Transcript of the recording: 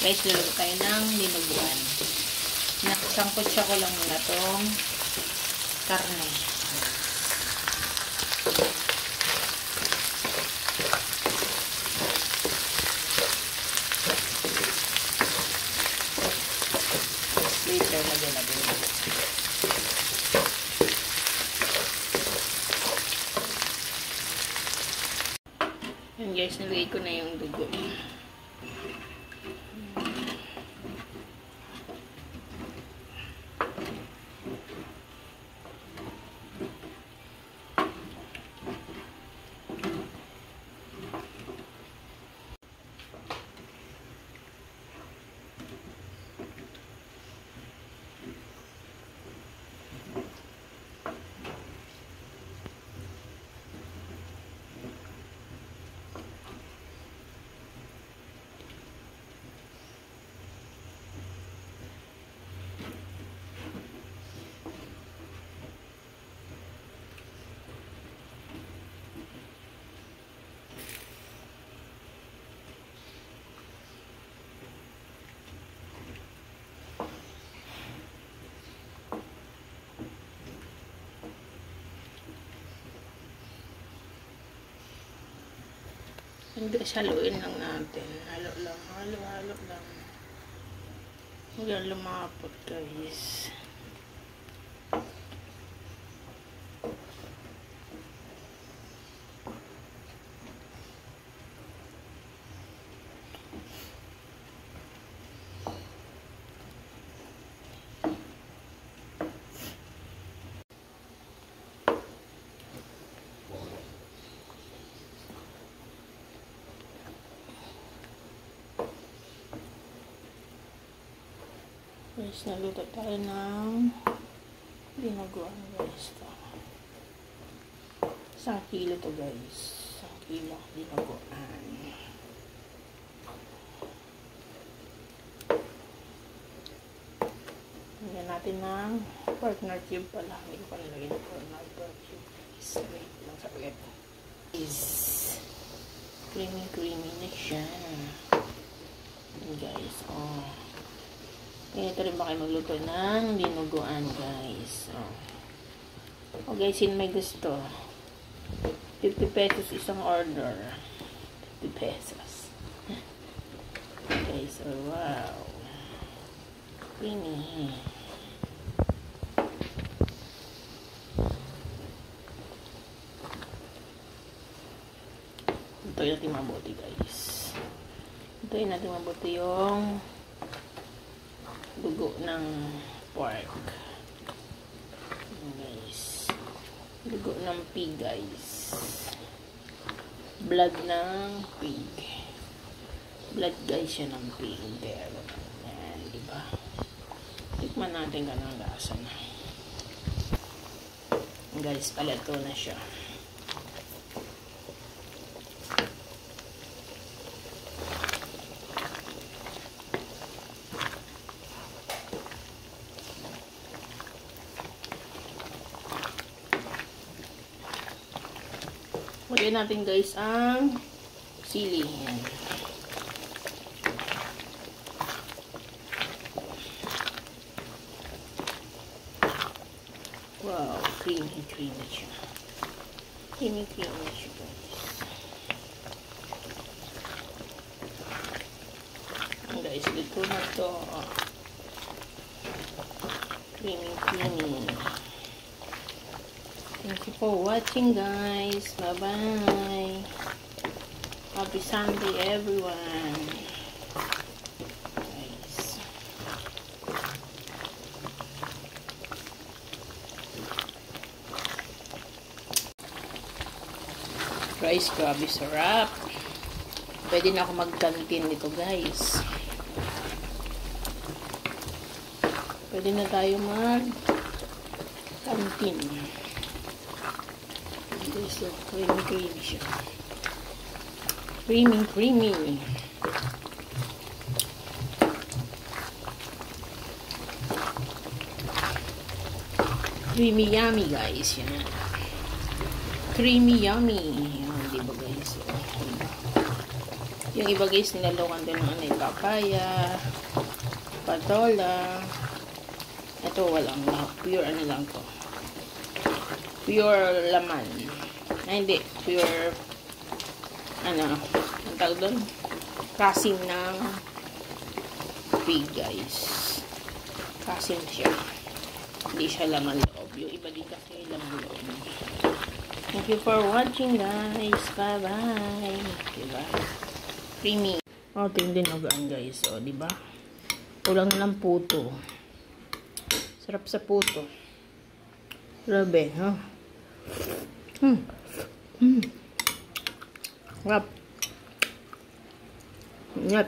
Guys, luluto tayo ng dinuguan. Nakasangkotsa ko lang muna tong karne. Later na din. Yan guys, nilagay ko na yung dugo. Hindi, haluin lang natin. Halo lang. Huwag yan lumapot, guys. Guys, naluto tayo ng dinuguan, guys. 1 kilo to, guys. 1 kilo dinuguan. Lagyan natin ng partner cube pala. Hindi ko pa nilagyan ng partner cube. Wait lang sa ulit. Creamy na siya. Guys, ganito rin ba kayo magluto ng dinuguan, guys. Guys, sino may gusto? 50 pesos isang order. 50 pesos. Guys, wow. Creamy. Hintayin natin mabuti, guys. Hintayin natin mabuti yung dugo ng pork. Guys. Dugo ng pig, guys. Blood ng pig. Blood, guys, yan ng pig. Pero, yan, diba? Tikman natin ka ng lasa na. Guys, palato na siya. Lagyan natin, guys, ang sili. Yan. Wow, creamy siya. Creamy siya, guys. Guys, dito na to. Creamy. Thank you for watching, guys. Bye-bye. Happy Sunday, everyone. Guys. Guys, grabe sarap. Pwede na ako mag-canteen nito, guys. Pwede na tayo mag-canteen. So, creamy siya. Creamy. Creamy yummy, guys. Yan. Creamy yummy. Yan, di ba, guys? Diba? Yung iba, guys, nilalokan doon ng ano, papaya, patola. Ito, walang pure ano lang to. Pure laman. Hindi. Pure, ano, ang tawag doon? Kasim ng pig, guys. Kasim siya. Hindi siya laman loob. Yung iba din kasi laman loob. Thank you for watching, guys. Bye-bye. Diba? Creamy. O, tingin din ogaan, guys. O, diba? Kulang na ng puto. Sarap sa puto. Grabe, ha? Sarap. Ingat.